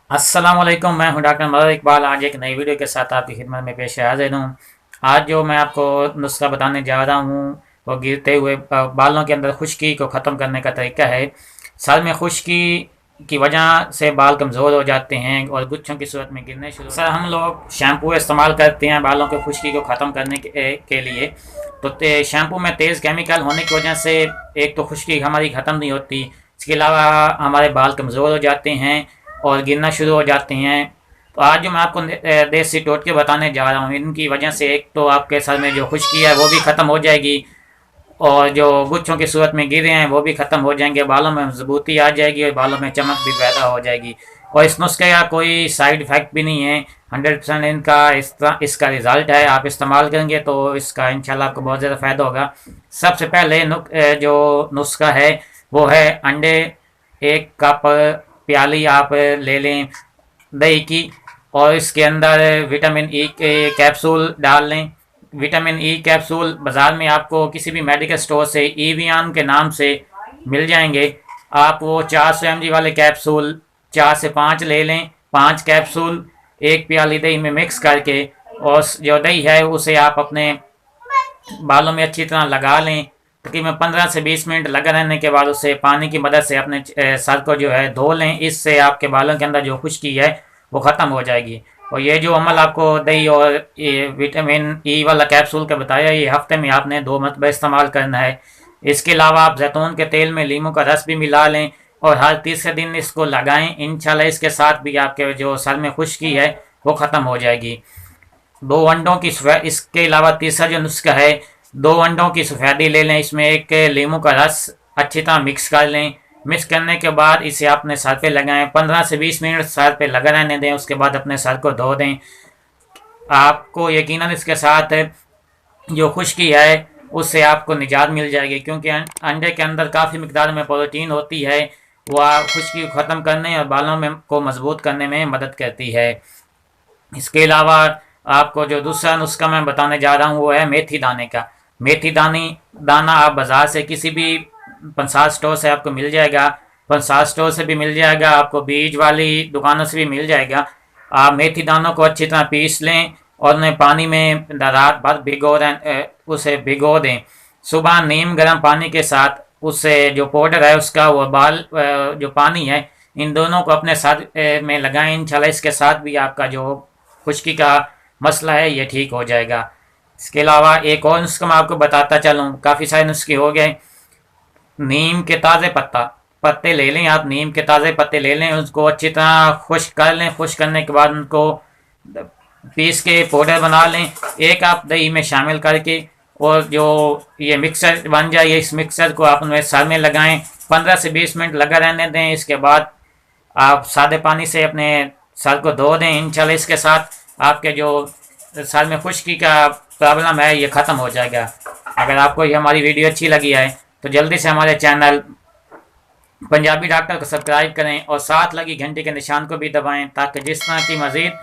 अस्सलामुअलैकुम, मैं हूं डॉक्टर मदद इकबाल। आज एक नई वीडियो के साथ आपकी खिदमत में पेश हाजिर हूँ। आज जो मैं आपको नुस्खा बताने जा रहा हूँ वो गिरते हुए बालों के अंदर खुश्की को ख़त्म करने का तरीका है। सर में खुश्की की वजह से बाल कमज़ोर हो जाते हैं और गुच्छों की सूरत में गिरने शुरू। सर, हम लोग शैम्पू इस्तेमाल करते हैं बालों के खुश्की को ख़त्म करने के लिए। तो शैम्पू में तेज़ केमिकल होने की वजह से एक तो खुश्की हमारी ख़त्म नहीं होती, इसके अलावा हमारे बाल कमज़ोर हो जाते हैं और गिरना शुरू हो जाते हैं। तो आज जो मैं आपको देसी टोटके बताने जा रहा हूँ, इनकी वजह से एक तो आपके सर में जो खुश्की है वो भी ख़त्म हो जाएगी और जो गुच्छों की सूरत में गिरे हैं वो भी ख़त्म हो जाएंगे, बालों में मजबूती आ जाएगी और बालों में चमक भी पैदा हो जाएगी। और इस नुस्खे का कोई साइड इफ़ेक्ट भी नहीं है, 100% इनका इसका रिज़ल्ट है। आप इस्तेमाल करेंगे तो इसका इंशाल्लाह आपको बहुत ज़्यादा फ़ायदा होगा। सबसे पहले जो नुस्खा है वो है अंडे 1 कप प्याली आप ले लें दही की, और इसके अंदर विटामिन ई के कैप्सूल डाल लें। विटामिन ई कैप्सूल बाज़ार में आपको किसी भी मेडिकल स्टोर से ईवियान के नाम से मिल जाएंगे। आप वो 400 mg वाले कैप्सूल 4 से 5 ले लें। 5 कैप्सूल 1 प्याली दही में मिक्स करके, और जो दही है उसे आप अपने बालों में अच्छी तरह लगा लें। तकरीबन 15 से 20 मिनट लगा रहने के बाद उसे पानी की मदद से अपने सर को जो है धो लें। इससे आपके बालों के अंदर जो खुश्की है वो ख़त्म हो जाएगी। और ये जो अमल आपको दही और ये विटामिन ई वाला कैप्सूल का बताया, ये हफ्ते में आपने 2 मरतबा इस्तेमाल करना है। इसके अलावा आप जैतून के तेल में लीमू का रस भी मिला लें और हर तीसरे दिन इसको लगाएं। इंशाल्लाह इसके साथ भी आपके जो सर में खुश्की है वो ख़त्म हो जाएगी। 2 अंडों की इसके अलावा तीसरा जो नुस्खा है, 2 अंडों की सफ़ेदी ले लें, इसमें 1 लीमू का रस अच्छी तरह मिक्स कर लें। मिक्स करने के बाद इसे अपने सर पे लगाएं, 15 से 20 मिनट सर पे लगा रहने दें। उसके बाद अपने सर को धो दें। आपको यकीनन इसके साथ जो खुश्की है उससे आपको निजात मिल जाएगी, क्योंकि अंडे के अंदर काफ़ी मिकदार में प्रोटीन होती है। वह खुश्की को ख़त्म करने और बालों में को मजबूत करने में मदद करती है। इसके अलावा आपको जो दूसरा नुस्खा मैं बताने जा रहा हूँ वो है मेथी दाने का। मेथी दाना आप बाज़ार से किसी भी पंसार स्टोर से आपको मिल जाएगा, पंसार स्टोर से भी मिल जाएगा, आपको बीज वाली दुकानों से भी मिल जाएगा। आप मेथी दानों को अच्छी तरह पीस लें और उन्हें पानी में रात भर उसे भिगो दें। सुबह नीम गर्म पानी के साथ उससे जो पाउडर है उसका वो जो पानी है, इन दोनों को अपने सर में लगाएं। इंशाल्लाह इसके साथ भी आपका जो खुश्की का मसला है ये ठीक हो जाएगा। इसके अलावा एक और नुस्खा मैं आपको बताता चलूँ, काफ़ी सारे नुस्खे हो गए। नीम के ताज़े पत्ते ले लें, आप नीम के ताज़े पत्ते ले लें, उसको अच्छी तरह खुश्क कर लें। खुश्क करने के बाद उनको पीस के पाउडर बना लें, एक आप दही में शामिल करके, और जो ये मिक्सर बन जाए इस मिक्सर को आप उनमें सर में लगाएं, 15 से 20 मिनट लगा रहने दें। इसके बाद आप सादे पानी से अपने सर को धो दें। इंशाल्लाह इसके साथ आपके जो सर में खुश्की का प्रॉब्लम है ये ख़त्म हो जाएगा। अगर आपको ये हमारी वीडियो अच्छी लगी है तो जल्दी से हमारे चैनल पंजाबी डॉक्टर को सब्सक्राइब करें और साथ लगी घंटी के निशान को भी दबाएं, ताकि जिस तरह की मज़ीद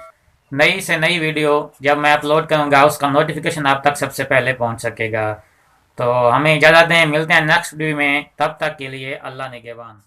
नई से नई वीडियो जब मैं अपलोड करूंगा उसका नोटिफिकेशन आप तक सबसे पहले पहुंच सकेगा। तो हमें इजाज़त दें, मिलते हैं नेक्स्ट वीडियो में। तब तक के लिए अल्लाह निगहबान।